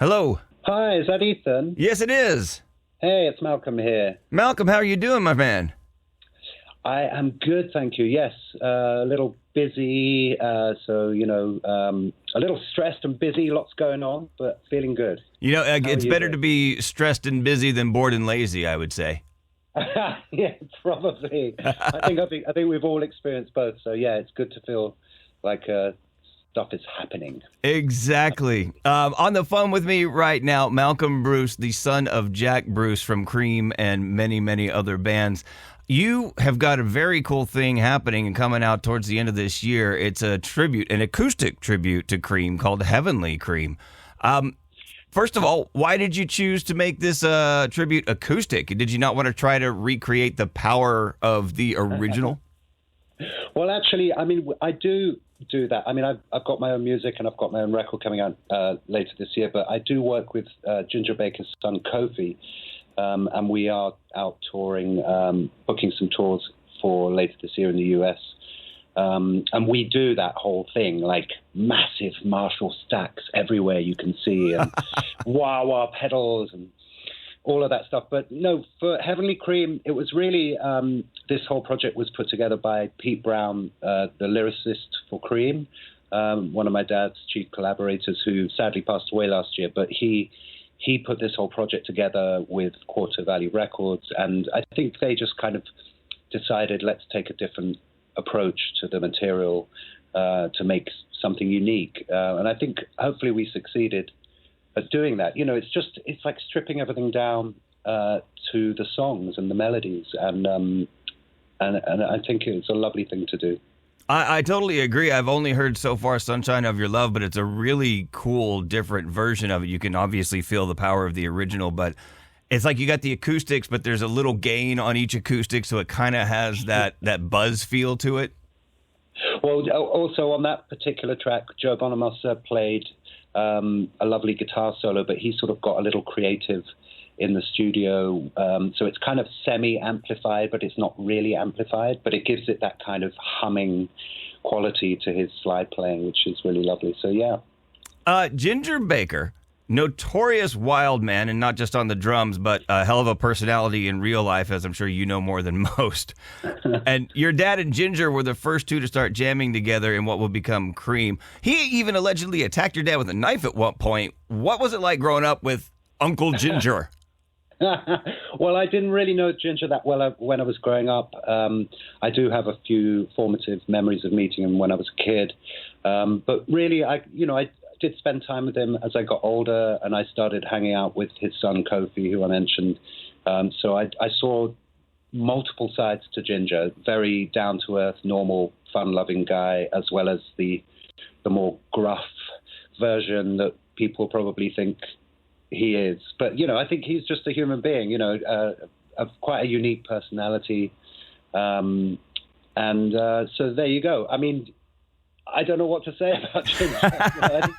Hello. Hi, is that Ethan? Yes, it is. Hey, it's Malcolm here. Malcolm, how are you doing, my man? I am good, thank you. Yes, a little busy, a little stressed and busy, lots going on, but feeling good. You know, it's better doing? to be stressed and busy than bored and lazy, I would say. Yeah, probably. I think we've all experienced both. So yeah, it's good to feel like stuff is happening. Exactly. On the phone with me right now, Malcolm Bruce, the son of Jack Bruce from Cream and many, many other bands. You have got a very cool thing happening and coming out towards the end of this year. It's a tribute, an acoustic tribute to Cream called Heavenly Cream. First of all, why did you choose to make this tribute acoustic? Did you not want to try to recreate the power of the original? Well, actually, I mean, I do that. I mean, I've got my own music and I've got my own record coming out later this year, but I do work with Ginger Baker's son, Kofi, and we are out touring, booking some tours for later this year in the US. And we do that whole thing, like massive Marshall stacks everywhere you can see, and wah-wah pedals and all of that stuff. But no, for Heavenly Cream, it was really, this whole project was put together by Pete Brown, the lyricist for Cream, one of my dad's chief collaborators who sadly passed away last year. But he put this whole project together with Quarter Valley Records, and I think they just kind of decided, let's take a different approach to the material to make something unique. And I think hopefully we succeeded at doing that. You know, it's like stripping everything down to the songs and the melodies, and I think it's a lovely thing to do. I totally agree. I've only heard so far Sunshine of Your Love, but it's a really cool, different version of it. You can obviously feel the power of the original, but it's like you got the acoustics, but there's a little gain on each acoustic, so it kind of has that buzz feel to it. Well, also on that particular track, Joe Bonamassa played a lovely guitar solo, but he sort of got a little creative in the studio. So it's kind of semi-amplified, but it's not really amplified, but it gives it that kind of humming quality to his slide playing, which is really lovely. So, yeah. Ginger Baker, notorious wild man, and not just on the drums, but a hell of a personality in real life, as I'm sure you know more than most. And your dad and Ginger were the first two to start jamming together in what would become Cream. He even allegedly attacked your dad with a knife at one point. What was it like growing up with Uncle Ginger? Well, I didn't really know Ginger that well when I was growing up. I do have a few formative memories of meeting him when I was a kid. But really, I did spend time with him as I got older, and I started hanging out with his son, Kofi, who I mentioned. So I saw multiple sides to Ginger, very down-to-earth, normal, fun-loving guy, as well as the more gruff version that people probably think he is. But, I think he's just a human being, of quite a unique personality. So there you go. I mean, I don't know what to say about Ginger.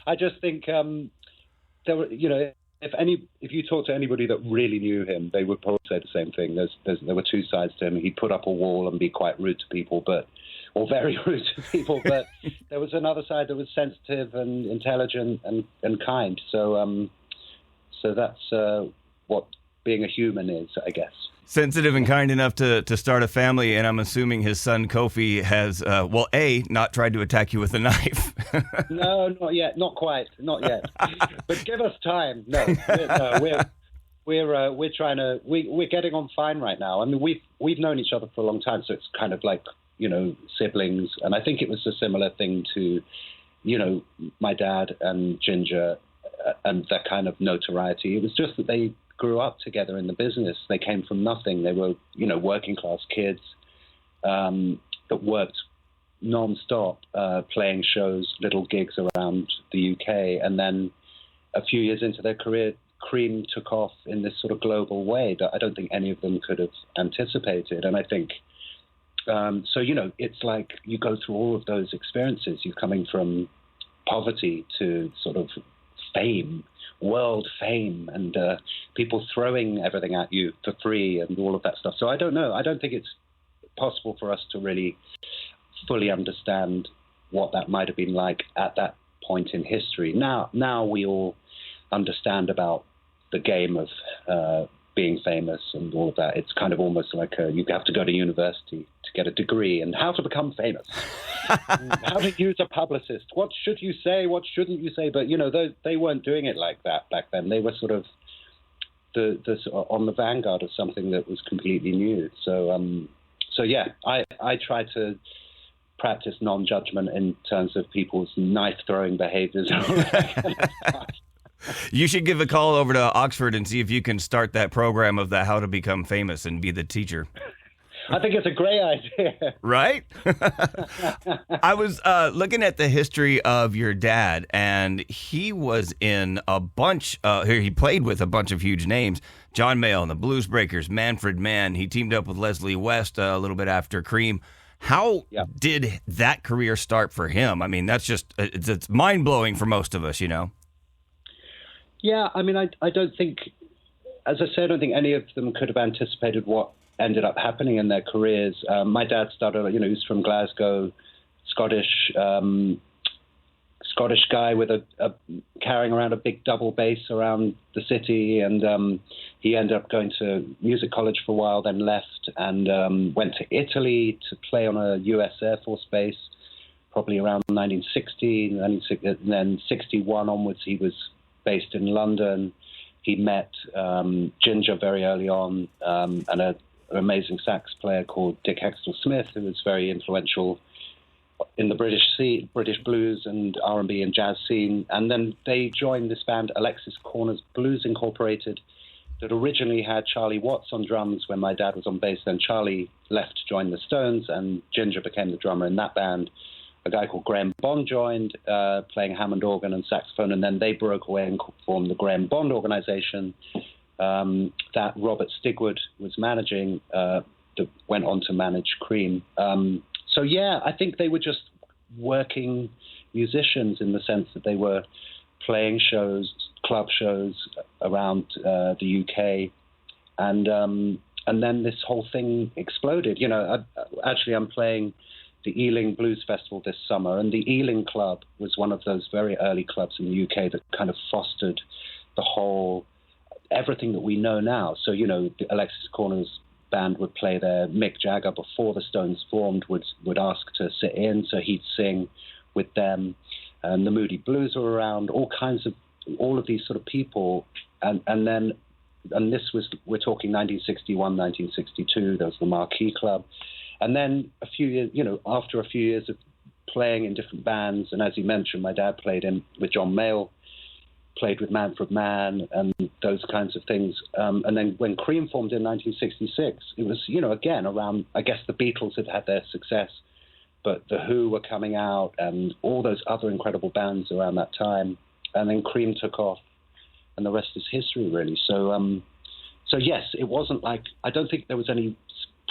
I just think there were, if you talk to anybody that really knew him, they would probably say the same thing. There were two sides to him. He'd put up a wall and be quite rude to people, or very rude to people. But there was another side that was sensitive and intelligent and kind. So that's what being a human is, I guess. Sensitive and kind enough to start a family, and I'm assuming his son Kofi has, not tried to attack you with a knife. No, not yet. Not quite. Not yet. But give us time. No, we're trying to. We're getting on fine right now. I mean, we've known each other for a long time, so it's kind of like siblings. And I think it was a similar thing to, my dad and Ginger, and that kind of notoriety. It was just that they grew up together in the business. They came from nothing. They were, working class kids that worked non-stop, playing shows, little gigs around the UK. And then a few years into their career, Cream took off in this sort of global way that I don't think any of them could have anticipated. And I think, it's like you go through all of those experiences. You're coming from poverty to sort of fame, world fame, and people throwing everything at you for free and all of that stuff. So I don't know. I don't think it's possible for us to really fully understand what that might have been like at that point in history. Now we all understand about the game of being famous and all of that. It's kind of almost like you have to go to university to get a degree and how to become famous, how to use a publicist, what should you say, what shouldn't you say. But they weren't doing it like that back then. They were sort of on the vanguard of something that was completely new. So yeah, I try to practice non-judgment in terms of people's knife-throwing behaviors. You should give a call over to Oxford and see if you can start that program of the How to Become Famous and be the teacher. I think it's a great idea. Right? I was looking at the history of your dad, and he was in a bunch, he played with a bunch of huge names. John Mayall and the Blues Breakers, Manfred Mann. He teamed up with Leslie West a little bit after Cream. How did that career start for him? I mean, that's just, it's mind-blowing for most of us, Yeah, I mean, I don't think, as I said, I don't think any of them could have anticipated what ended up happening in their careers. My dad started, he's from Glasgow, Scottish guy with carrying around a big double bass around the city, and he ended up going to music college for a while, then left and went to Italy to play on a U.S. Air Force base, probably around 1960, and then 61 onwards he was based in London. He met Ginger very early on, and an amazing sax player called Dick Hextall Smith, who was very influential in the British blues and R&B and jazz scene. And then they joined this band, Alexis Corner's Blues Incorporated, that originally had Charlie Watts on drums when my dad was on bass. Then Charlie left to join the Stones, and Ginger became the drummer in that band. A guy called Graham Bond joined, playing Hammond organ and saxophone, and then they broke away and formed the Graham Bond organization that Robert Stigwood was managing, that went on to manage Cream. So yeah, I think they were just working musicians in the sense that they were playing shows, club shows around the UK, and then this whole thing exploded. Actually, I'm playing the Ealing Blues Festival this summer, and the Ealing Club was one of those very early clubs in the UK that kind of fostered everything that we know now. So, the Alexis Corner's band would play there. Mick Jagger, before the Stones formed, would ask to sit in, so he'd sing with them. And the Moody Blues were around, all of these sort of people. And this was, we're talking 1961, 1962, there was the Marquee Club. And then a few years, after a few years of playing in different bands, and as you mentioned, my dad played with John Mayall, played with Manfred Mann and those kinds of things. And then when Cream formed in 1966, it was, again, around, I guess the Beatles had their success, but The Who were coming out and all those other incredible bands around that time. And then Cream took off, and the rest is history, really. So yes, it wasn't like, I don't think there was any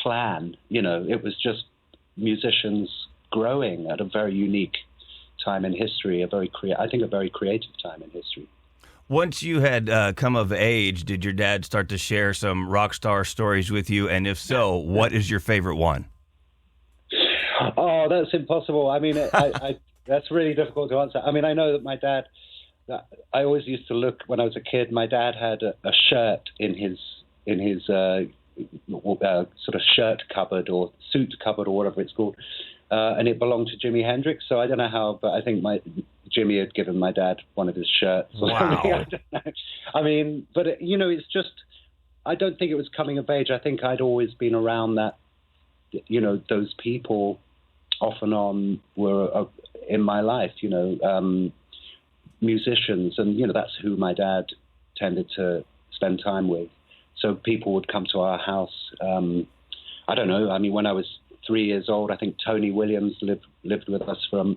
plan, it was just musicians growing at a very unique time in history, I think a very creative time in history. Once you had come of age, did your dad start to share some rock star stories with you? And if so, what is your favorite one? Oh, that's impossible. I mean, that's really difficult to answer. I mean, I know that my dad, I always used to look, when I was a kid, my dad had a shirt in his sort of shirt cupboard or suit cupboard or whatever it's called. And it belonged to Jimi Hendrix. So I don't know how, but I think Jimmy had given my dad one of his shirts. Wow. I don't know. I mean, but it's just, I don't think it was coming of age. I think I'd always been around that, those people off and on were in my life, musicians. And, that's who my dad tended to spend time with. So people would come to our house. I don't know. I mean, when I was 3 years old, I think Tony Williams lived with us for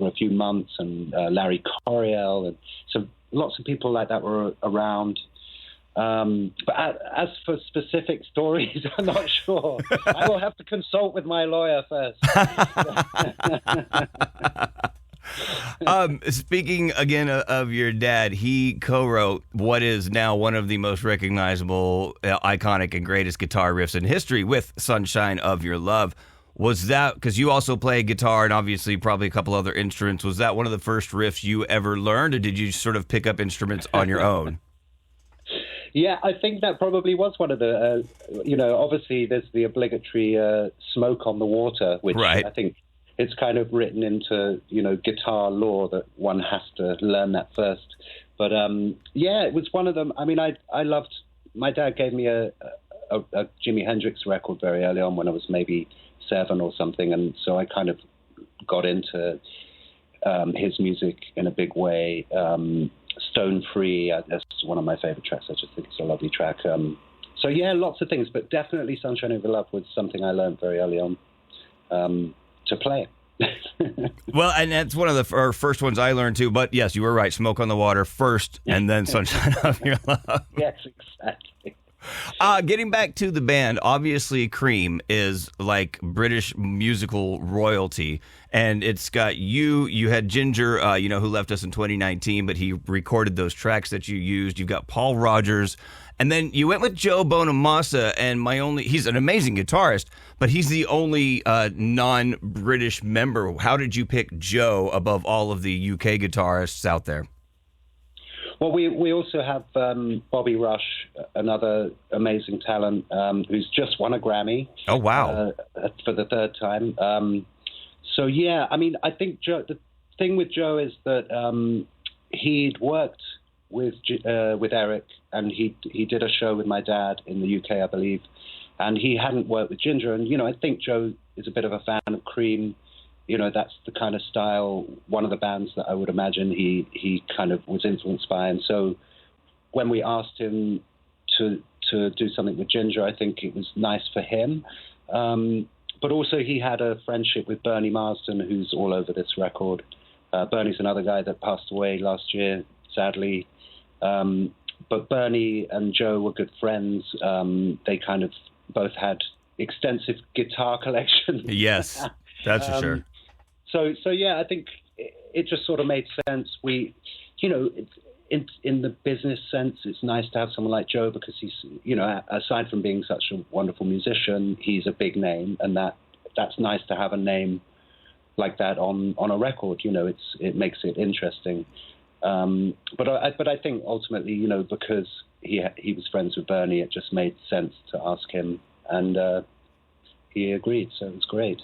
a few months, and Larry Coryell, and so lots of people like that were around. But as for specific stories, I'm not sure. I will have to consult with my lawyer first. Speaking again of your dad, he co-wrote what is now one of the most recognizable, iconic, and greatest guitar riffs in history with Sunshine of Your Love. Was that, because you also play guitar and obviously probably a couple other instruments, was that one of the first riffs you ever learned, or did you sort of pick up instruments on your own? Yeah, I think that probably was one of the, obviously there's the obligatory Smoke on the Water, which Right. I think it's kind of written into, guitar lore that one has to learn that first. But yeah, it was one of them. I mean, I loved, my dad gave me a Jimi Hendrix record very early on when I was maybe 7 or something. And so I kind of got into his music in a big way. Stone Free, that's one of my favorite tracks. I just think it's a lovely track. So yeah, lots of things, but definitely Sunshine Over Love was something I learned very early on to play. Well, and that's one of the first ones I learned too. But yes, you were right. Smoke on the Water first, and then Sunshine of Your Love. Yes, exactly. Getting back to the band, obviously Cream is like British musical royalty, and it's got you. You had Ginger, who left us in 2019, but he recorded those tracks that you used. You've got Paul Rogers, and then you went with Joe Bonamassa, and he's an amazing guitarist, but he's the only non-British member. How did you pick Joe above all of the UK guitarists out there? Well, we also have Bobby Rush, another amazing talent, who's just won a Grammy. Oh, wow. For the 3rd time. So, yeah, I mean, I think the thing with Joe is that he'd worked with Eric, and he did a show with my dad in the UK, I believe, and he hadn't worked with Ginger. And, I think Joe is a bit of a fan of Cream. That's the kind of style, one of the bands that I would imagine he kind of was influenced by. And so when we asked him to do something with Ginger, I think it was nice for him. But also he had a friendship with Bernie Marsden, who's all over this record. Bernie's another guy that passed away last year, sadly. But Bernie and Joe were good friends. They kind of both had extensive guitar collections. Yes, that's for sure. So yeah, I think it just sort of made sense. We, in the business sense, it's nice to have someone like Joe because he's, aside from being such a wonderful musician, he's a big name, and that's nice to have a name like that on a record. It makes it interesting. But I think ultimately, because he was friends with Bernie, it just made sense to ask him, and he agreed. So it was great.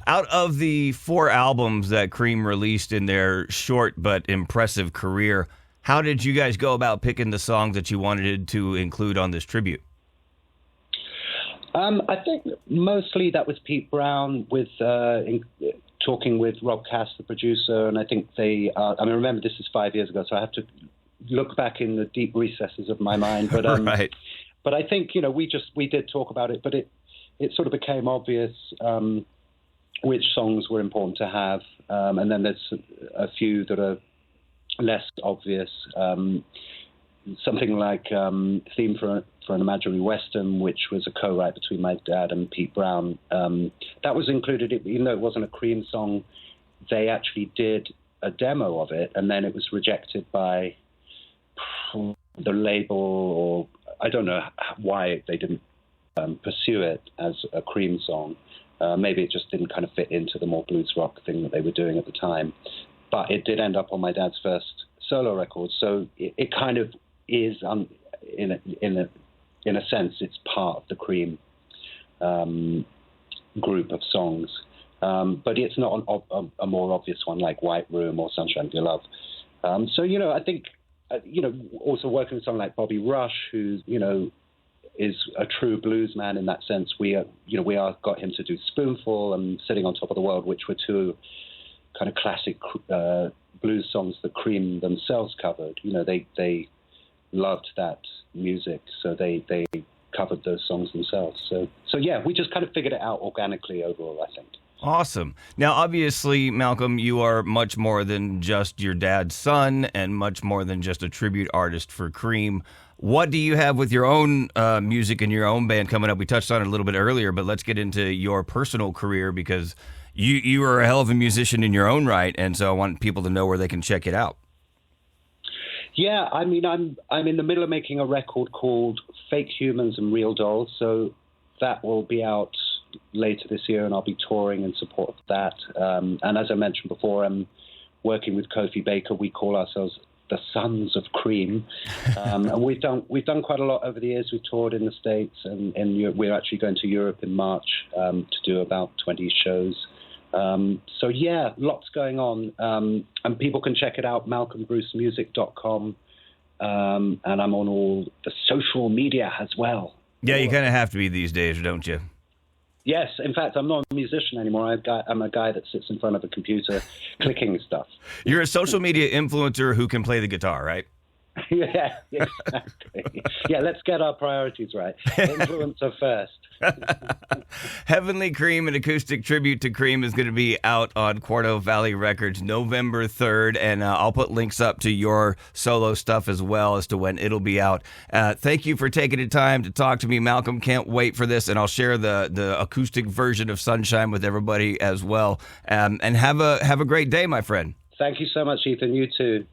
Out of the 4 albums that Cream released in their short but impressive career, how did you guys go about picking the songs that you wanted to include on this tribute? I think mostly that was Pete Brown with talking with Rob Cass, the producer, and I think remember this is 5 years ago, so I have to look back in the deep recesses of my mind. But right. But I think we did talk about it, but it sort of became obvious which songs were important to have, and then there's a few that are less obvious. Something like Theme for an Imaginary Western, which was a co-write between my dad and Pete Brown. That was included, even though it wasn't a Cream song, they actually did a demo of it, and then it was rejected by the label, or I don't know why they didn't pursue it as a Cream song. Maybe it just didn't kind of fit into the more blues rock thing that they were doing at the time. But it did end up on my dad's first solo record, so it kind of is, in a sense, it's part of the Cream group of songs. But it's not a more obvious one like White Room or Sunshine of Your Love. So, I think, also working with someone like Bobby Rush, who, is a true blues man in that sense. We got him to do Spoonful and Sitting on Top of the World, which were 2 kind of classic blues songs that Cream themselves covered. They loved that music, so they covered those songs themselves. So yeah, we just kind of figured it out organically overall, I think. Awesome. Now, obviously, Malcolm, you are much more than just your dad's son and much more than just a tribute artist for Cream. What do you have with your own music and your own band coming up? We touched on it a little bit earlier, but let's get into your personal career because you are a hell of a musician in your own right, and so I want people to know where they can check it out. Yeah, I mean, I'm in the middle of making a record called Fake Humans and Real Dolls, so that will be out later this year, and I'll be touring in support of that. And as I mentioned before, I'm working with Kofi Baker. We call ourselves the Sons of Cream, and we've done quite a lot over the years. We've toured in the States, and we're actually going to Europe in March to do about 20 shows. So yeah, lots going on, and people can check it out, malcolmbrucemusic.com, and I'm on all the social media as well. Yeah, you kind of have to be these days, don't you? Yes, in fact, I'm not a musician anymore. I'm a guy that sits in front of a computer clicking stuff. You're a social media influencer who can play the guitar, right? Yeah, exactly. Yeah, let's get our priorities right. Influencer first. Heavenly Cream, an acoustic tribute to Cream, is going to be out on Quarto Valley Records November 3rd, and I'll put links up to your solo stuff as well as to when it'll be out. Thank you for taking the time to talk to me, Malcolm. Can't wait for this, and I'll share the acoustic version of Sunshine with everybody as well. And have a great day, my friend. Thank you so much, Ethan. You too.